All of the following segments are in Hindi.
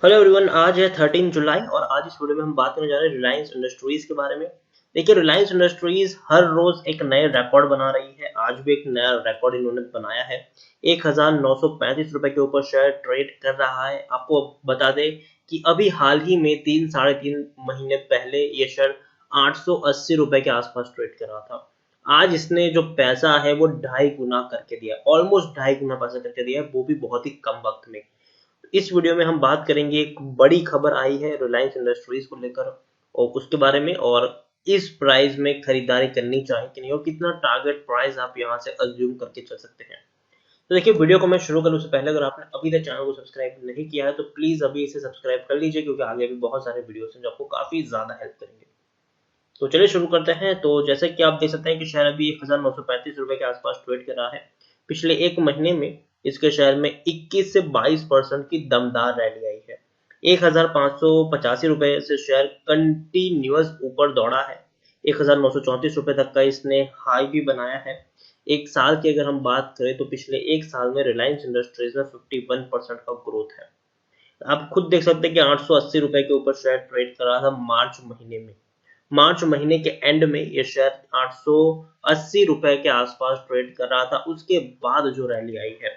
हेलो एवरीवन, आज है 13 जुलाई और आज इस वीडियो में हम बात करने जा रहे हैं रिलायंस इंडस्ट्रीज के बारे में। देखिए, रिलायंस इंडस्ट्रीज हर रोज एक नए रिकॉर्ड बना रही है। आज भी एक नया रिकॉर्ड इन्होंने बनाया है। 1935 रुपए के ऊपर शेयर ट्रेड कर रहा है। आपको बता दें कि अभी हाल ही में 3 साढ़े 3 महीने पहले ये शेयर 880 रुपए के आसपास ट्रेड कर रहा था। आज इसने जो पैसा है वो 2.5 गुना करके दिया, ऑलमोस्ट 2.5 गुना पैसा करके दिया है, वो भी बहुत ही कम वक्त में। इस वीडियो में हम बात करेंगे, एक बड़ी खबर आई है रिलायंस इंडस्ट्रीज को लेकर और उसके बारे में, और इस प्राइस में खरीदारी करनी चाहिए कि नहीं और कितना टारगेट प्राइस आप यहां से अज्यूम करके चल सकते हैं। तो देखिए, वीडियो को मैं शुरू करूं उससे पहले अगर आपने अभी तक चैनल को सब्सक्राइब नहीं किया है तो प्लीज अभी इसे सब्सक्राइब कर लीजिए, क्योंकि आगे भी बहुत सारे वीडियोस हैं जो आपको काफी ज्यादा हेल्प करेंगे। तो चलिए शुरू करते हैं। तो जैसे कि आप देख सकते हैं कि शेयर अभी 1935 रुपए के आसपास ट्रेड कर रहा है। पिछले एक महीने में इसके शेयर में 21 से 22% की दमदार रैली आई है। 1585 रुपए से शेयर कंटिन्यूअस ऊपर दौड़ा है। 1934 रुपए तक का इसने हाई भी बनाया है। एक साल की अगर हम बात करें तो पिछले एक साल में रिलायंस इंडस्ट्रीज में 51% का ग्रोथ है। आप खुद देख सकते हैं कि 880 रुपए के ऊपर शेयर ट्रेड कर रहा था मार्च महीने में। मार्च महीने के एंड में ये शेयर 880 रुपए के आसपास ट्रेड कर रहा था। उसके बाद जो रैली आई है,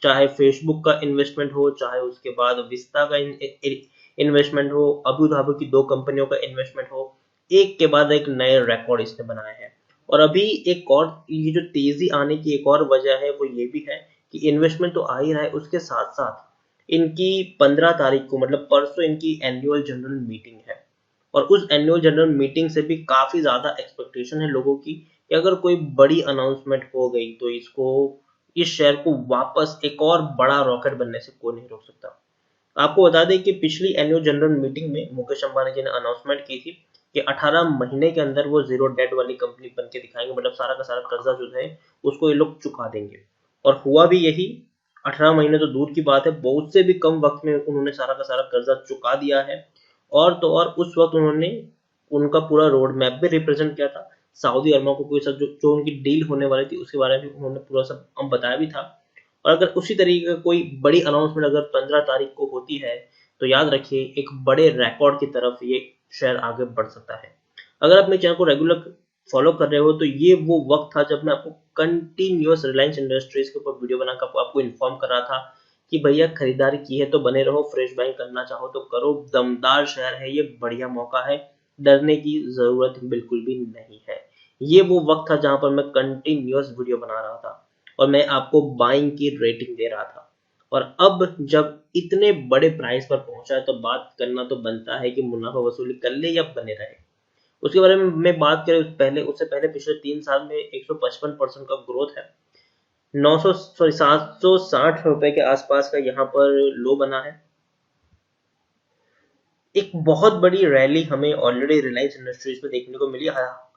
चाहे फेसबुक का इन्वेस्टमेंट हो, चाहे उसके बाद विस्ता का इन्वेस्टमेंट हो, अबू धाबी की 2 कंपनियों का इन्वेस्टमेंट हो, एक के बाद एक नए रिकॉर्ड इसने बनाए हैं। और अभी एक और ये जो तेजी आने की एक और वजह है वो ये भी है कि इन्वेस्टमेंट तो आ ही रहा है, उसके साथ साथ इनकी 15 तारीख को मतलब परसों इनकी एनुअल जनरल मीटिंग है। और उस एनुअल जनरल मीटिंग से भी काफी ज्यादा एक्सपेक्टेशन है लोगों की कि अगर कोई बड़ी अनाउंसमेंट हो गई तो इस शेयर को वापस एक और बड़ा रॉकेट बनने से कोई नहीं रोक सकता। आपको बता दें कि पिछली एनुअल जनरल मीटिंग में मुकेश अंबानी जी ने अनाउंसमेंट की थी कि 18 महीने के अंदर वो जीरो डेट वाली कंपनी बन के दिखाएंगे, मतलब सारा का सारा कर्जा जो है उसको ये लोग चुका देंगे। और हुआ भी यही। 18 महीने तो दूर की बात है, बहुत से भी कम वक्त में उन्होंने सारा का सारा कर्जा चुका दिया है। और तो और उस वक्त उन्होंने उनका पूरा रोड मैप भी रिप्रेजेंट किया था। सऊदी अरब को कोई सब जो उनकी डील होने वाली थी उसके बारे में उन्होंने पूरा सब बताया भी था। और अगर उसी तरीके का कोई बड़ी अनाउंसमेंट अगर 15 तारीख को होती है तो याद रखिए एक बड़े रिकॉर्ड की तरफ ये शेयर आगे बढ़ सकता है। अगर आप मेरे चैनल को रेगुलर फॉलो कर रहे हो तो ये वो वक्त था जब मैं आपको कंटिन्यूअस रिलायंस इंडस्ट्रीज के ऊपर वीडियो बनाकर आपको इन्फॉर्म कर रहा था कि भैया खरीदारी की है तो बने रहो, फ्रेश बाइंग करना चाहो तो करो, दमदार शेयर है ये, बढ़िया मौका है, डरने की जरूरत बिल्कुल भी नहीं है। ये वो वक्त था जहां पर मैं कंटिन्यूअस वीडियो बना रहा था और मैं आपको बाइंग की रेटिंग दे रहा था। और अब जब इतने बड़े प्राइस पर पहुंचा है तो बात करना तो बनता है कि मुनाफा वसूली कर ले या बने रहे। उसके बारे में मैं बात करें उससे पहले पिछले 3 साल में 155% का ग्रोथ है। 760 रुपए के आसपास का यहाँ पर लो बना है। एक बहुत बड़ी रैली हमें ऑलरेडी रिलायंस इंडस्ट्रीज में देखने को मिली।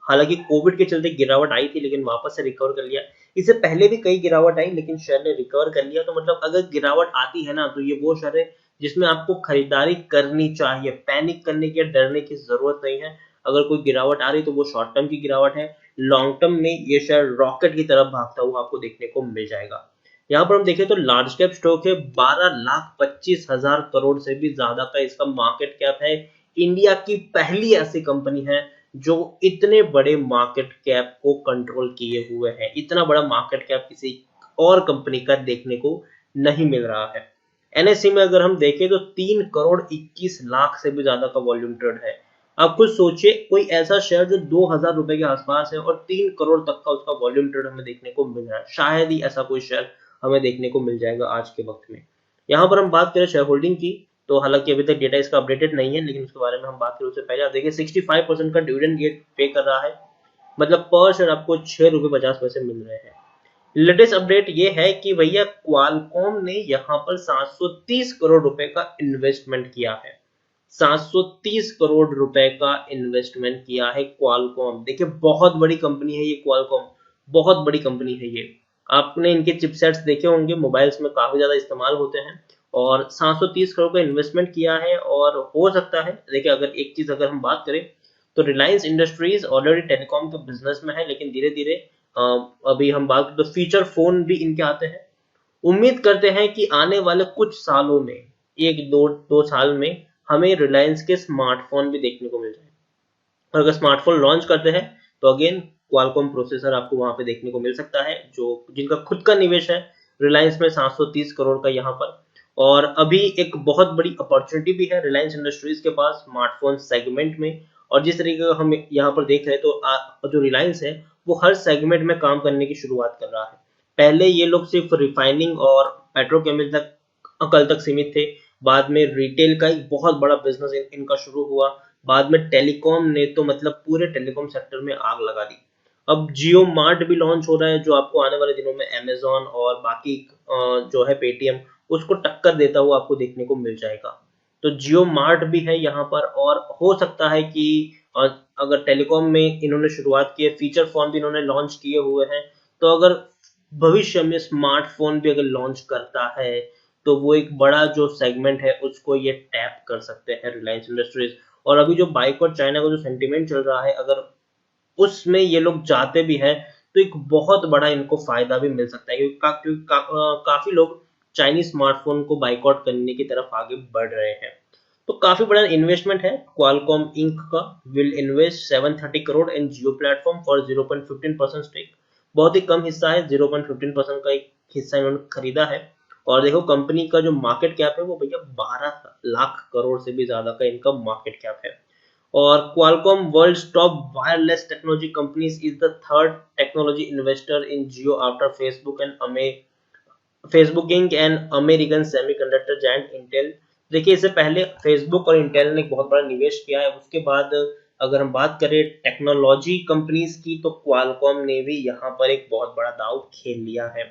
हालांकि कोविड के चलते गिरावट आई थी लेकिन वापस से रिकवर कर लिया। इससे पहले भी कई गिरावट आई लेकिन शेयर ने रिकवर कर लिया। तो मतलब अगर गिरावट आती है ना तो ये वो शेयर है जिसमें आपको खरीदारी करनी चाहिए, पैनिक करने की या डरने की जरूरत नहीं है। अगर कोई गिरावट आ रही तो वो शॉर्ट टर्म की गिरावट है। लॉन्ग टर्म में ये शेयर रॉकेट की तरफ भागता हुआ आपको देखने को मिल जाएगा। यहाँ पर हम देखें तो लार्ज कैप स्टॉक है, 12,25,000 करोड़ से भी ज्यादा का इसका मार्केट कैप है। इंडिया की पहली ऐसी कंपनी है जो इतने बड़े मार्केट कैप को कंट्रोल किए हुए है। इतना बड़ा मार्केट कैप किसी और कंपनी का देखने को नहीं मिल रहा है। एनएससी में अगर हम देखें तो 3,21,00,000 से भी ज्यादा का वॉल्यूम ट्रेड है। आप खुद सोचिए कोई ऐसा शेयर जो 2,000 रुपए के आसपास है और 3 करोड़ तक का उसका वॉल्यूम ट्रेड हमें देखने को मिल रहा है। शायद ही ऐसा कोई शेयर हमें देखने को मिल जाएगा आज के वक्त में। यहाँ पर हम बात करें शेयर होल्डिंग की तो हालांकि अभी तक डेटा इसका अपडेटेड नहीं है लेकिन उसके बारे में हम बात करें उससे पहले आप देखिए 65% का डिविडेंड ये पे कर रहा है। मतलब पर शेयर आपको 6 रुपए 50 पैसे मिल रहे हैं। लेटेस्ट अपडेट ये है कि भैया क्वालकॉम ने यहाँ पर 730 करोड़ रुपए का इन्वेस्टमेंट किया है। 730 करोड़ रुपए का इन्वेस्टमेंट किया है क्वालकॉम। देखिए बहुत बड़ी कंपनी है ये क्वालकॉम, बहुत बड़ी कंपनी है ये। आपने इनके चिपसेट्स देखे होंगे, मोबाइल्स में काफी ज्यादा इस्तेमाल होते हैं। और 730 करोड़ का इन्वेस्टमेंट किया है। और हो सकता है देखिए अगर एक चीज अगर हम बात करें तो रिलायंस इंडस्ट्रीज ऑलरेडी टेलीकॉम के बिजनेस में है लेकिन धीरे धीरे अभी हम बात करें तो फीचर फोन भी इनके आते हैं। उम्मीद करते हैं कि आने वाले कुछ सालों में एक दो साल में हमें रिलायंस के स्मार्टफोन भी देखने को मिल जाए। और अगर स्मार्टफोन लॉन्च करते हैं तो अगेन क्वालकॉम प्रोसेसर आपको वहां पे देखने को मिल सकता है, जो जिनका खुद का निवेश है रिलायंस में 730 करोड़ का यहाँ पर। और अभी एक बहुत बड़ी अपॉर्चुनिटी भी है रिलायंस इंडस्ट्रीज के पास स्मार्टफोन सेगमेंट में। और जिस तरीके का हम यहाँ पर देख रहे हैं तो जो रिलायंस है वो हर सेगमेंट में काम करने की शुरुआत कर रहा है। पहले ये लोग सिर्फ रिफाइनिंग और पेट्रोकेमिकल तक सीमित थे। बाद में रिटेल का एक बहुत बड़ा बिजनेस इनका शुरू हुआ। बाद में टेलीकॉम ने तो मतलब पूरे टेलीकॉम सेक्टर में आग लगा दी। अब जियो मार्ट भी लॉन्च हो रहा है, जो आपको आने वाले दिनों में अमेजोन और बाकी जो है पेटीएम उसको टक्कर देता हुआ आपको देखने को मिल जाएगा। तो जियो मार्ट भी है यहाँ पर। और हो सकता है कि अगर टेलीकॉम में इन्होंने शुरुआत की है, फीचर फोन भी इन्होंने लॉन्च किए हुए हैं, तो अगर भविष्य में स्मार्टफोन भी अगर लॉन्च करता है तो वो एक बड़ा जो सेगमेंट है उसको ये टैप कर सकते हैं रिलायंस इंडस्ट्रीज। और अभी जो बाइकआउट चाइना का जो सेंटीमेंट चल रहा है, अगर उसमें ये लोग जाते भी हैं तो एक बहुत बड़ा इनको फायदा भी मिल सकता है, क्योंकि काफी लोग चाइनीज स्मार्टफोन को बाइकआउट करने की तरफ आगे बढ़ रहे हैं। तो काफी बड़ा इन्वेस्टमेंट है। क्वालकॉम इंक का will invest 730 crore in Jio platform for 0.15% stake. बहुत ही कम हिस्सा है, 0.15% का एक हिस्सा इन्होंने खरीदा है। और देखो कंपनी का जो मार्केट कैप है वो भैया 12 लाख करोड़ से भी ज्यादा का इनका मार्केट कैप है। और Qualcomm world's top wireless technology companies is the third technology investor in Jio after Facebook Inc. and American semiconductor giant Intel। देखिए इससे पहले फेसबुक और इंटेल ने एक बहुत बड़ा निवेश किया है। उसके बाद अगर हम बात करें टेक्नोलॉजी कंपनीज की तो क्वालकॉम ने भी यहाँ पर एक बहुत बड़ा दांव खेल लिया है।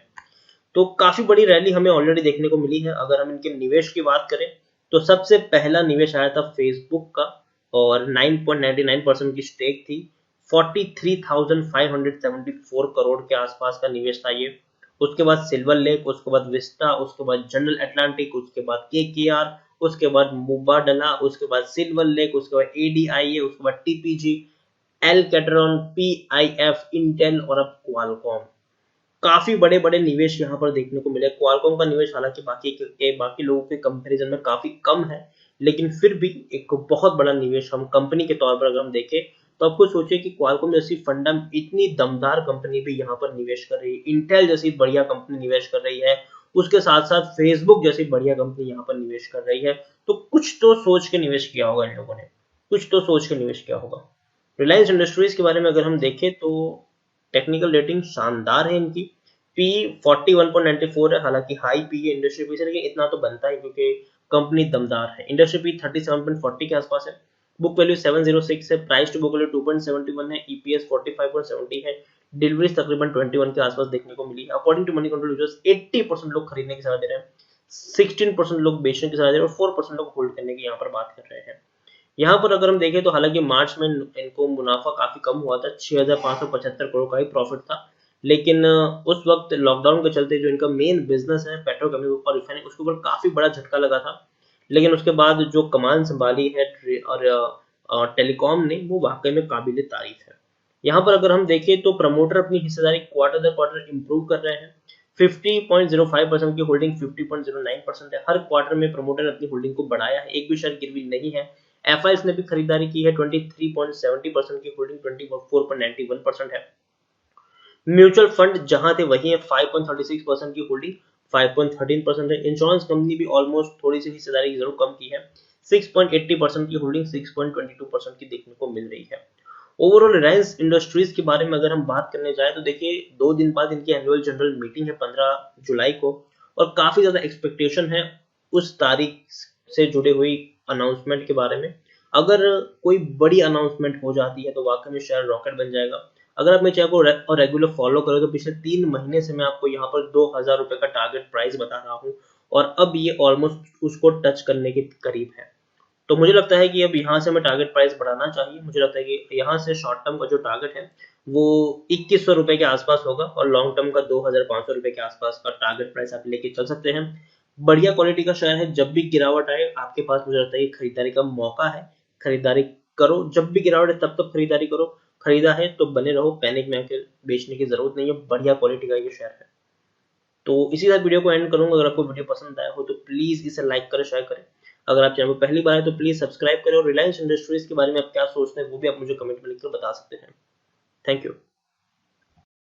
तो काफी बड़ी रैली हमें ऑलरेडी देखने को मिली है। अगर हम इनके निवेश की बात करें तो सबसे पहला निवेश आया था फेसबुक का और 9.99% की स्टेक थी। 43,574 करोड़ के आसपास का निवेश था ये। उसके बाद सिल्वर लेक, उसके बाद विस्टा, उसके बाद जनरल अटलांटिक, उसके बाद केकेआर, उसके बाद मुबाडला, उसके बाद सिल्वर लेक, उसके बाद एडीआईए, उसके बाद टीपीजी, एल कैटरॉन, पीआईएफ, इंटेल और अब क्वालकॉम। काफी बड़े बड़े निवेश यहाँ पर देखने को मिले। क्वालकॉम का निवेश हालांकि बाकी लोगों के कंपैरिजन में काफी कम है, लेकिन फिर भी एक बहुत बड़ा निवेश हम कंपनी के तौर पर अगर हम देखें तो आपको सोचिए कि क्वालकॉम जैसी फंडम इतनी दमदार कंपनी भी यहाँ पर निवेश कर रही है, इंटेल जैसी बढ़िया कंपनी निवेश कर रही है, उसके साथ साथ फेसबुक जैसी बढ़िया कंपनी यहाँ पर निवेश कर रही है। तो कुछ तो सोच के निवेश किया होगा इन लोगों ने, कुछ तो सोच के निवेश किया होगा। रिलायंस इंडस्ट्रीज के बारे में अगर हम देखें तो टेक्निकल रेटिंग शानदार है इनकी। पी 41.94 है, हालांकि हाई पी है इंडस्ट्री पी से, लेकिन इतना तो बनता है क्योंकि कंपनी दमदार है। इंडस्ट्री पी 37.40 के आसपास है। बुक वैल्यू 706 है। प्राइस टू बुक वैल्यू 2.71 है। ईपीएस 45.70 है। डिलीवरीज तकरीबन 21 के आसपास देखने को मिली है। According to Moneycontrol users 80% लोग खरीदने की सलाह दे रहे हैं, 16% लोग बेचने की सलाह दे रहे हैं और 4% लोग होल्ड करने की यहाँ पर बात कर रहे हैं। यहाँ पर अगर हम देखें तो हालांकि मार्च में इनको मुनाफा काफी कम हुआ था, 6,575 करोड़ का ही प्रॉफिट था। लेकिन उस वक्त लॉकडाउन के चलते जो इनका मेन बिजनेस है पेट्रोकेमिकल और रिफाइनिंग, उसके ऊपर काफी बड़ा झटका लगा था। लेकिन उसके बाद जो कमान संभाली है और टेलीकॉम ने, वो वाकई में काबिल तारीफ है। यहाँ पर अगर हम देखें तो प्रमोटर अपनी हिस्सेदारी क्वार्टर दर क्वार्टर इंप्रूव कर रहे हैं। 50.05% की होल्डिंग 50.09% है। हर क्वार्टर में प्रमोटर अपनी होल्डिंग को बढ़ाया है, एक भी शेयर गिरवी नहीं है। एफआईएस ने भी खरीदारी की है, 23.70% की होल्डिंग 24.91% है। म्यूचुअल फंड जहां थे वही है, 5.36% की होल्डिंग 5.13% है। इंश्योरेंस कंपनी भी ऑलमोस्ट थोड़ी सी हिस्सेदारी जरूर कम की है, 6.80% की होल्डिंग 6.22% की देखने को मिल रही है। ओवरऑल रिलायंस इंडस्ट्रीज के बारे में अगर हम बात करने जाए तो देखिए 2 दिन बाद इनकी एनुअल जनरल मीटिंग है 15 जुलाई को, और काफी ज्यादा एक्सपेक्टेशन है उस तारीख से जुड़े हुई अनाउंसमेंट के बारे में। अगर कोई बड़ी अनाउंसमेंट हो जाती है तो वाकई में शेयर रॉकेट बन जाएगा। अगर आप मेरे चैनल को रेगुलर फॉलो करें तो पिछले 3 महीने से मैं आपको यहाँ पर 2,000 रुपए का टारगेट प्राइस बता रहा हूँ, और अब ये ऑलमोस्ट उसको टच करने के करीब है। तो मुझे लगता है कि अब यहाँ से हमें टारगेट प्राइस बढ़ाना चाहिए। मुझे लगता है कि यहाँ से शॉर्ट टर्म का जो टारगेट है वो 2100 रुपए के आसपास होगा, और लॉन्ग टर्म का 2,500 रुपए के आसपास का टारगेट प्राइस आप लेके चल सकते हैं। बढ़िया क्वालिटी का शेयर है, जब भी गिरावट आए आपके पास मुझे लगता है कि खरीदारी का मौका है, खरीदारी करो। जब भी गिरावट है तब खरीदारी करो। खरीदा है तो बने रहो, पैनिक में आकर बेचने की जरूरत नहीं है। बढ़िया क्वालिटी का ये शेयर है। तो इसी साथ वीडियो को एंड करूंगा। अगर आपको वीडियो पसंद आया हो तो प्लीज इसे लाइक करें, शेयर करें। अगर आप चैनल पर पहली बार है तो प्लीज सब्सक्राइब करें, और रिलायंस इंडस्ट्रीज के बारे में आप क्या सोचते हैं वो भी आप मुझे कमेंट में लिखकर बता सकते हैं। Thank you.